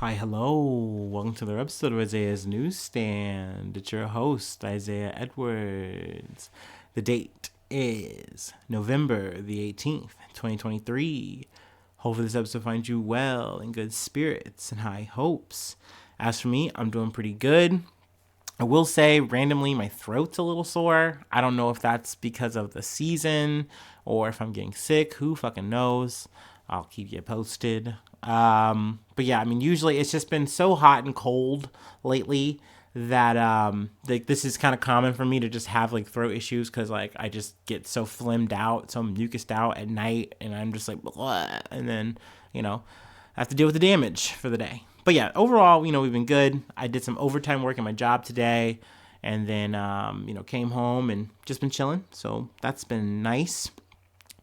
Hi, hello. Welcome to the episode of Isaiah's Newsstand. It's your host, Isaiah Edwards. The date is November the 18th, 2023. Hopefully this episode finds you well, in good spirits, and high hopes. As for me, I'm doing pretty good. I will say, randomly, my throat's a little sore. I don't know if that's because of the season or if I'm getting sick. Who fucking knows? I'll keep you posted. But yeah, I mean, usually it's just been so hot and cold lately that this is kind of common for me to just have like throat issues because like I just get so phlegmed out, so mucused out at night, and I'm just like, blah, and then I have to deal with the damage for the day. But yeah, overall, we've been good. I did some overtime work in my job today, and then came home and just been chilling. So that's been nice.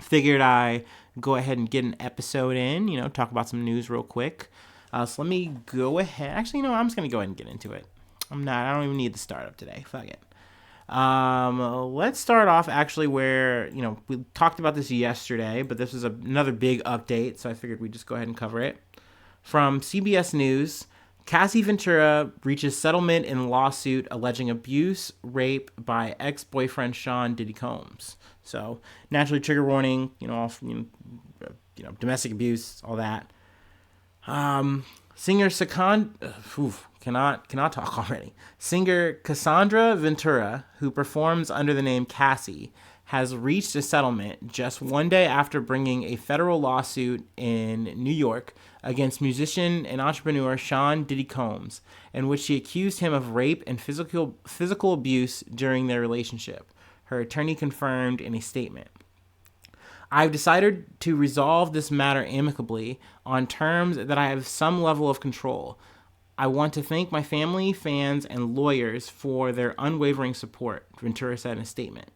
Figured I go ahead and get an episode in, talk about some news real quick. So let me go ahead. Actually, I'm just going to go ahead and get into it. I don't even need the startup today. Fuck it. Let's start off actually where, we talked about this yesterday, but this is another big update. So I figured we'd just go ahead and cover it. From CBS News, Cassie Ventura reaches settlement in lawsuit alleging abuse, rape by ex-boyfriend Sean Diddy Combs. So naturally, trigger warning. Domestic abuse, all that. Singer cannot talk already. Singer Cassandra Ventura, who performs under the name Cassie, has reached a settlement just one day after bringing a federal lawsuit in New York against musician and entrepreneur Sean Diddy Combs, in which she accused him of rape and physical abuse during their relationship. Her attorney confirmed in a statement. I've decided to resolve this matter amicably on terms that I have some level of control. I want to thank my family, fans, and lawyers for their unwavering support, Ventura said in a statement.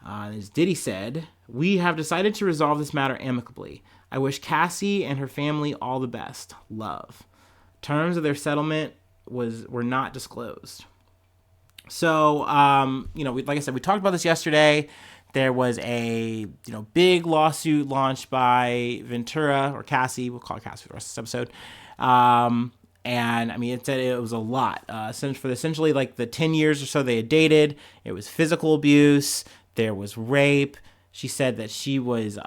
As Diddy said, we have decided to resolve this matter amicably. I wish Cassie and her family all the best. Love. Terms of their settlement were not disclosed. So, like I said, we talked about this yesterday. There was a, big lawsuit launched by Ventura or Cassie. We'll call it Cassie for the rest of this episode. And I mean, it said it was a lot. For essentially like the 10 years or so they had dated, it was physical abuse. There was rape. She said that she was,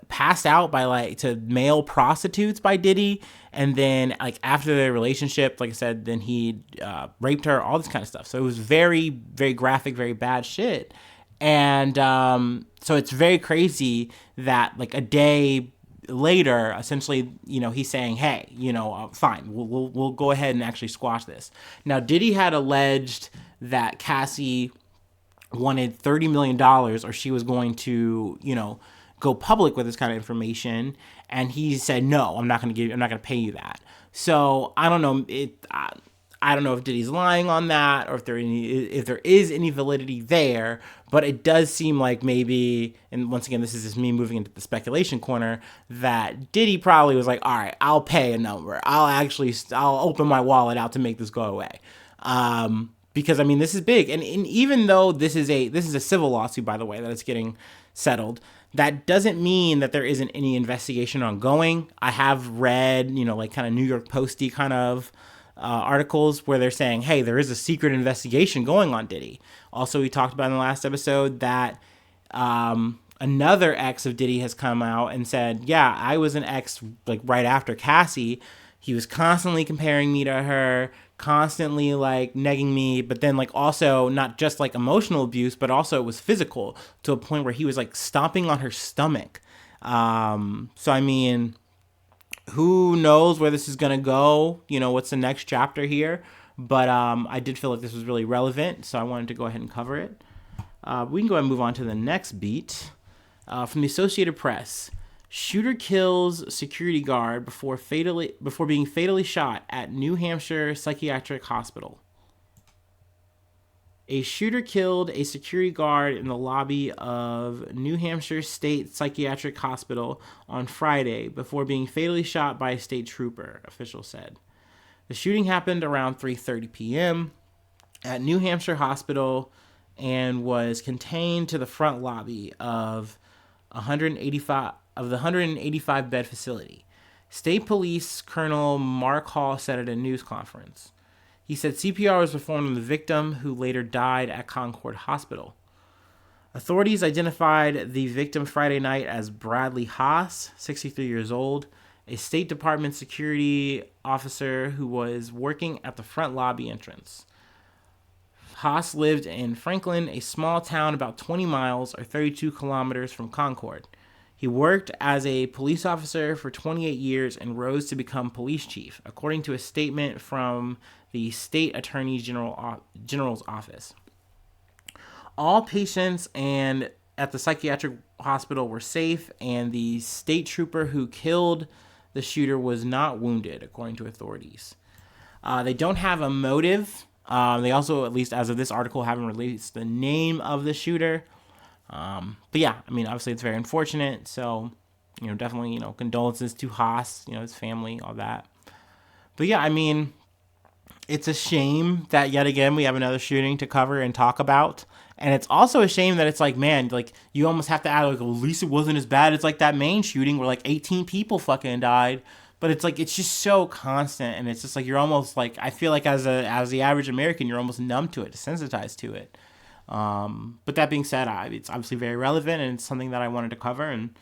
passed out by to male prostitutes by Diddy. And then after their relationship, like I said, then he raped her, all this kind of stuff. So it was very, very graphic, very bad shit. And so it's very crazy that a day later, essentially, he's saying, hey, fine, we'll go ahead and actually squash this. Now, Diddy had alleged that Cassie wanted $30 million or she was going to, go public with this kind of information. And he said, no, I'm not going to pay you that. So I don't know. I don't know if Diddy's lying on that or if there is any validity there, but it does seem like maybe, and once again, this is just me moving into the speculation corner, that Diddy probably was like, all right, I'll pay a number. I'll open my wallet out to make this go away. Because I mean, this is big. And even though this is a civil lawsuit, by the way, that it's getting settled, that doesn't mean that there isn't any investigation ongoing. I have read, kind of New York Posty kind of articles where they're saying, hey, there is a secret investigation going on Diddy. Also, we talked about in the last episode that another ex of Diddy has come out and said, yeah, I was an ex right after Cassie. He was constantly comparing me to her, constantly negging me, but then also not just emotional abuse, but also it was physical to a point where he was stomping on her stomach. So I mean, who knows where this is gonna go? What's the next chapter here? But I did feel like this was really relevant, so I wanted to go ahead and cover it. We can go ahead and move on to the next beat. From the Associated Press. Shooter kills security guard before being fatally shot at New Hampshire Psychiatric Hospital. A shooter killed a security guard in the lobby of New Hampshire State Psychiatric Hospital on Friday before being fatally shot by a state trooper, officials said. The shooting happened around 3:30 p.m. at New Hampshire Hospital and was contained to the front lobby of 185 of the 185-bed facility. State Police Colonel Mark Hall said at a news conference. He said CPR was performed on the victim, who later died at Concord Hospital. Authorities identified the victim Friday night as Bradley Haas, 63 years old, a State Department security officer who was working at the front lobby entrance. Haas lived in Franklin, a small town about 20 miles or 32 kilometers from Concord. He worked as a police officer for 28 years and rose to become police chief, according to a statement from the State Attorney General's office. All patients and at the psychiatric hospital were safe, and the state trooper who killed the shooter was not wounded, according to authorities. They don't have a motive. They also, at least as of this article, haven't released the name of the shooter. But yeah, I mean, obviously it's very unfortunate. So, definitely, condolences to Haas, his family, all that. But yeah, I mean, it's a shame that yet again we have another shooting to cover and talk about. And it's also a shame that it's like, man, like you almost have to add like, at least it wasn't as bad as like that Maine shooting where like 18 people fucking died. But it's like, it's just so constant. And it's just like, you're almost like, I feel like as the average American, you're almost numb to it, desensitized to it. But that being said, it's obviously very relevant and it's something that I wanted to cover. And,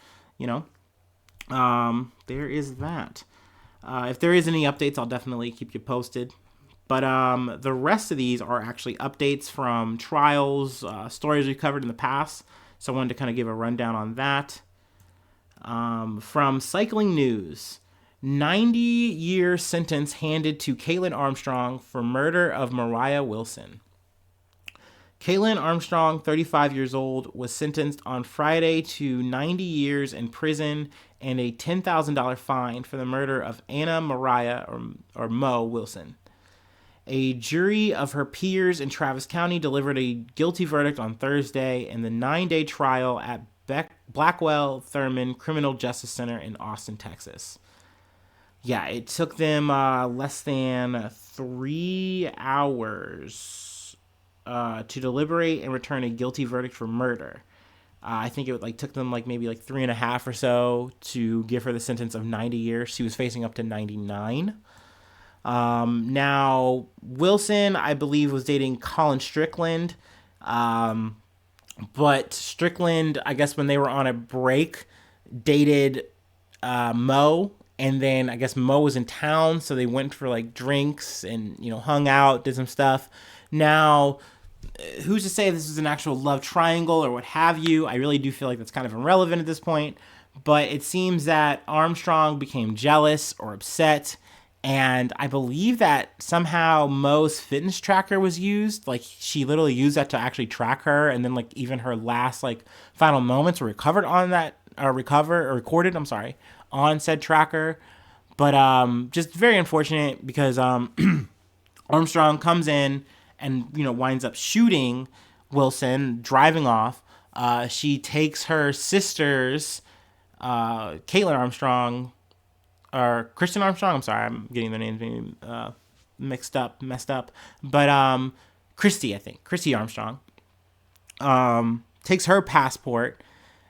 there is that. If there is any updates, I'll definitely keep you posted. But the rest of these are actually updates from trials, stories we covered in the past. So I wanted to kind of give a rundown on that. From Cycling News, 90-year sentence handed to Caitlin Armstrong for murder of Mariah Wilson. Caitlin Armstrong, 35 years old, was sentenced on Friday to 90 years in prison and a $10,000 fine for the murder of Anna Mariah or Mo Wilson. A jury of her peers in Travis County delivered a guilty verdict on Thursday in the 9-day trial at Blackwell Thurman Criminal Justice Center in Austin, Texas. Yeah, it took them less than 3 hours to deliberate and return a guilty verdict for murder. I think it took them maybe 3.5 or so to give her the sentence of 90 years. She was facing up to 99. Now, Wilson, I believe, was dating Colin Strickland. But Strickland, I guess when they were on a break, dated Mo. And then I guess Mo was in town, so they went for drinks and, hung out, did some stuff. Now, who's to say this is an actual love triangle or what have you? I really do feel like that's kind of irrelevant at this point. But it seems that Armstrong became jealous or upset. And I believe that somehow Mo's fitness tracker was used. She literally used that to actually track her. And then even her last final moments were recorded on said tracker. But just very unfortunate because Armstrong comes in and winds up shooting Wilson, driving off. She takes her sister's Caitlin Armstrong or Kristen Armstrong. I'm sorry, I'm getting their names messed up. But Christy Armstrong takes her passport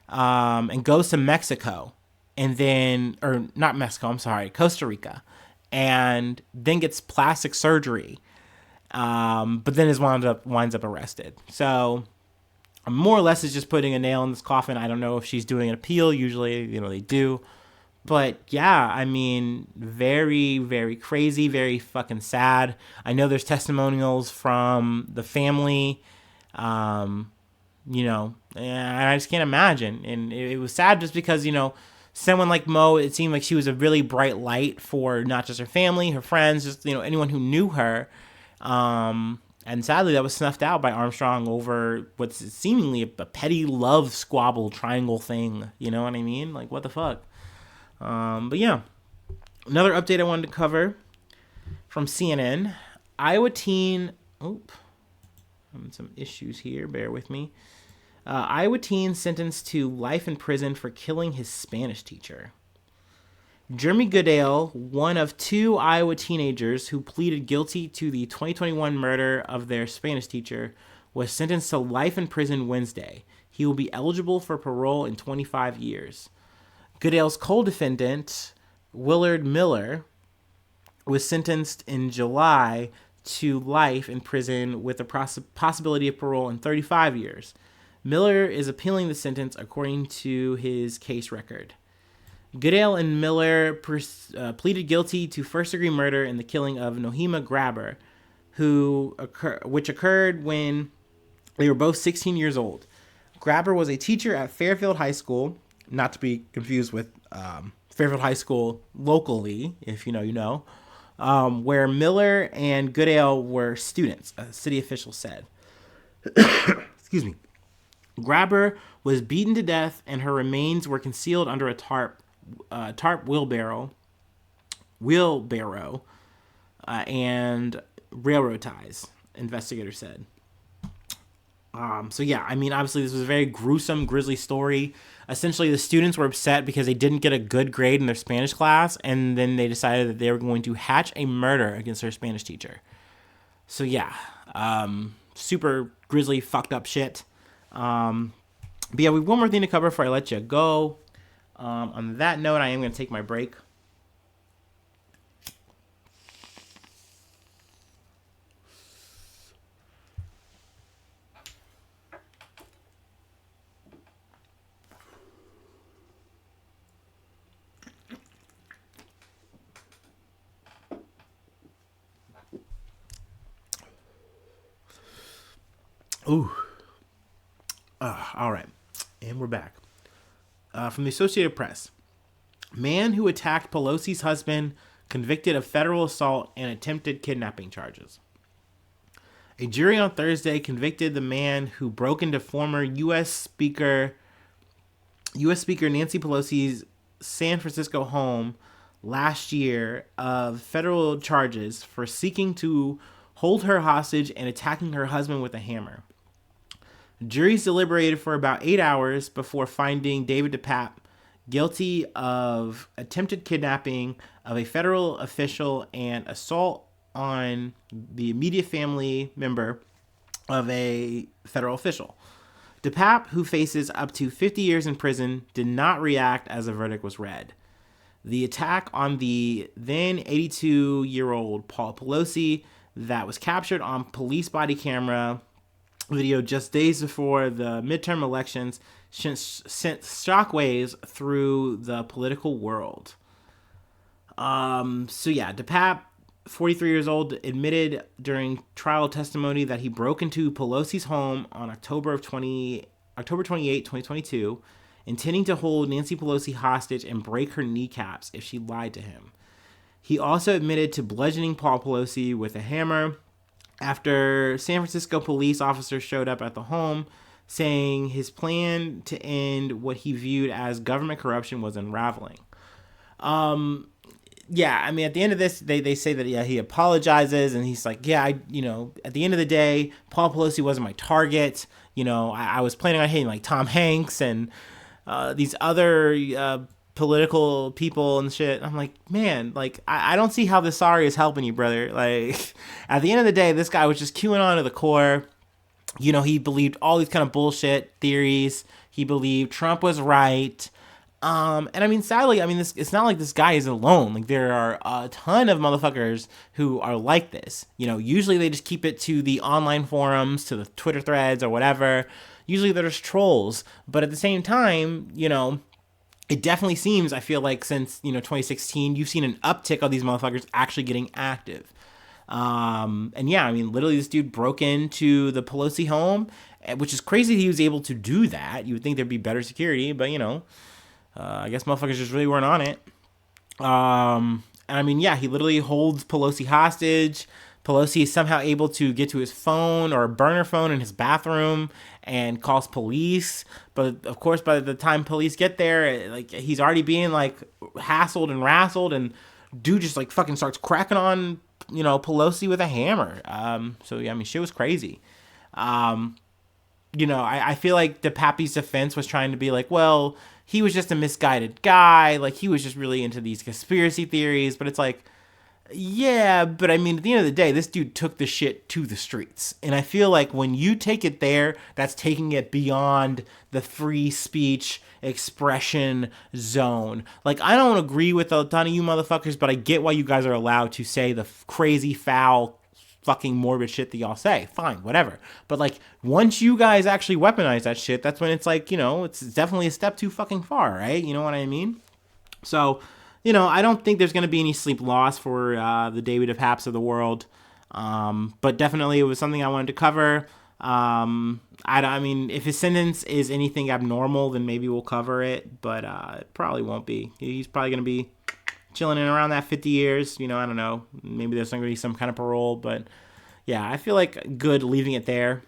and goes to Mexico. And then, or not Mexico, I'm sorry, Costa Rica, and then gets plastic surgery, but then winds up arrested. So, more or less, is just putting a nail in this coffin. I don't know if she's doing an appeal. Usually, they do. But yeah, I mean, very, very crazy, very fucking sad. I know there's testimonials from the family, and I just can't imagine. And it was sad just because, someone like Mo, it seemed like she was a really bright light for not just her family, her friends, just, anyone who knew her. And sadly, that was snuffed out by Armstrong over what's seemingly a petty love squabble triangle thing. You know what I mean? What the fuck? But yeah, another update I wanted to cover from CNN. Iowa teen... having some issues here. Bear with me. Iowa teen sentenced to life in prison for killing his Spanish teacher. Jeremy Goodale, one of 2 Iowa teenagers who pleaded guilty to the 2021 murder of their Spanish teacher, was sentenced to life in prison Wednesday. He will be eligible for parole in 25 years. Goodale's co-defendant, Willard Miller, was sentenced in July to life in prison with the possibility of parole in 35 years. Miller is appealing the sentence according to his case record. Goodale and Miller pleaded guilty to first-degree murder in the killing of Nohema Grabber, which occurred when they were both 16 years old. Grabber was a teacher at Fairfield High School, not to be confused with Fairfield High School locally, if you know, you know, where Miller and Goodale were students, a city official said. Excuse me. Grabber was beaten to death, and her remains were concealed under a tarp wheelbarrow, and railroad ties, investigators said. So yeah, I mean, obviously this was a very gruesome, grisly story. Essentially, the students were upset because they didn't get a good grade in their Spanish class, and then they decided that they were going to hatch a murder against their Spanish teacher. So yeah, super grisly, fucked up shit. But yeah, we have one more thing to cover before I let you go. On that note, I am going to take my break. Ooh. All right. And we're back. From the Associated Press. Man who attacked Pelosi's husband convicted of federal assault and attempted kidnapping charges. A jury on Thursday convicted the man who broke into former U.S. Speaker Nancy Pelosi's San Francisco home last year of federal charges for seeking to hold her hostage and attacking her husband with a hammer. Juries deliberated for about 8 hours before finding David DePape guilty of attempted kidnapping of a federal official and assault on the immediate family member of a federal official. DePape, who faces up to 50 years in prison, did not react as the verdict was read. The attack on the then 82-year-old Paul Pelosi that was captured on police body camera video just days before the midterm elections sent shockwaves through the political world. So yeah, DePape, 43 years old, admitted during trial testimony that he broke into Pelosi's home on October 28, 2022, intending to hold Nancy Pelosi hostage and break her kneecaps if she lied to him. He also admitted to bludgeoning Paul Pelosi with a hammer after San Francisco police officers showed up at the home, saying his plan to end what he viewed as government corruption was unraveling. Yeah, I mean, at the end of this, they say that, yeah, he apologizes, and he's like, yeah, at the end of the day, Paul Pelosi wasn't my target. I was planning on hitting, like, Tom Hanks and these other political people and shit. I'm like, man, like, I don't see how this sorry is helping you, brother. Like, at the end of the day, this guy was just QAnon to the core. He believed all these kind of bullshit theories. He believed Trump was right. And I mean, sadly, it's not like this guy is alone. Like, there are a ton of motherfuckers who are like this. Usually they just keep it to the online forums, to the Twitter threads or whatever. Usually there's trolls. But at the same time, it definitely seems, I feel like, since, 2016, you've seen an uptick of these motherfuckers actually getting active. And yeah, I mean, literally this dude broke into the Pelosi home, which is crazy he was able to do that. You would think there'd be better security, but, I guess motherfuckers just really weren't on it. And I mean, yeah, he literally holds Pelosi hostage. Pelosi is somehow able to get to his phone or a burner phone in his bathroom and calls police. But of course, by the time police get there, like, he's already being like hassled and rassled, and dude just like fucking starts cracking on, Pelosi with a hammer. So yeah, I mean, shit was crazy. I feel like DePape's defense was trying to be like, well, he was just a misguided guy. Like, he was just really into these conspiracy theories. But it's like, Yeah, but I mean, at the end of the day, this dude took the shit to the streets. And I feel like when you take it there, that's taking it beyond the free speech expression zone. Like, I don't agree with a ton of you motherfuckers, but I get why you guys are allowed to say the crazy, foul, fucking morbid shit that y'all say. Fine, whatever. But like, once you guys actually weaponize that shit, that's when it's like, it's definitely a step too fucking far, right? You know what I mean? So, I don't think there's going to be any sleep lost for the David DePapes of the world. But definitely it was something I wanted to cover. I mean, if his sentence is anything abnormal, then maybe we'll cover it. But it probably won't be. He's probably going to be chilling in around that 50 years. I don't know. Maybe there's going to be some kind of parole. But yeah, I feel like good leaving it there.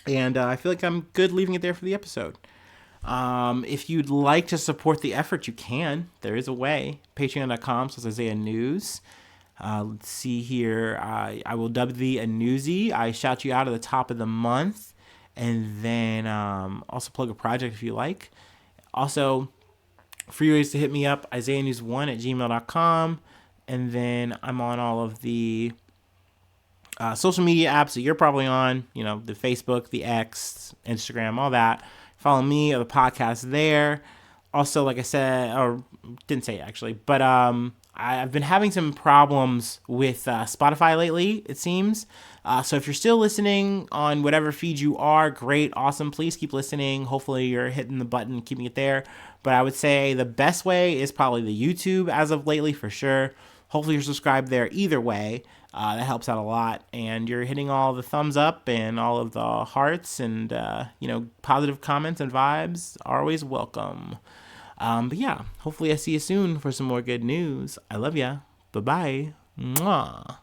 And I feel like I'm good leaving it there for the episode. If you'd like to support the effort, you can. There is a way. Patreon.com/Isaiah News. Let's see here. I will dub thee a newsie. I shout you out at the top of the month. And then also plug a project if you like. Also, free ways to hit me up, IsaiahNews1@gmail.com. And then I'm on all of the social media apps that you're probably on. The Facebook, the X, Instagram, all that. Follow me or the podcast there. Also, like I said, or didn't say it actually, but I've been having some problems with Spotify lately, it seems. So if you're still listening on whatever feed you are, great, awesome. Please keep listening. Hopefully you're hitting the button, keeping it there. But I would say the best way is probably the YouTube as of lately for sure. Hopefully you're subscribed there either way. That helps out a lot. And you're hitting all the thumbs up and all of the hearts and, positive comments and vibes are always welcome. But yeah, hopefully I see you soon for some more good news. I love ya. Bye-bye. Mwah.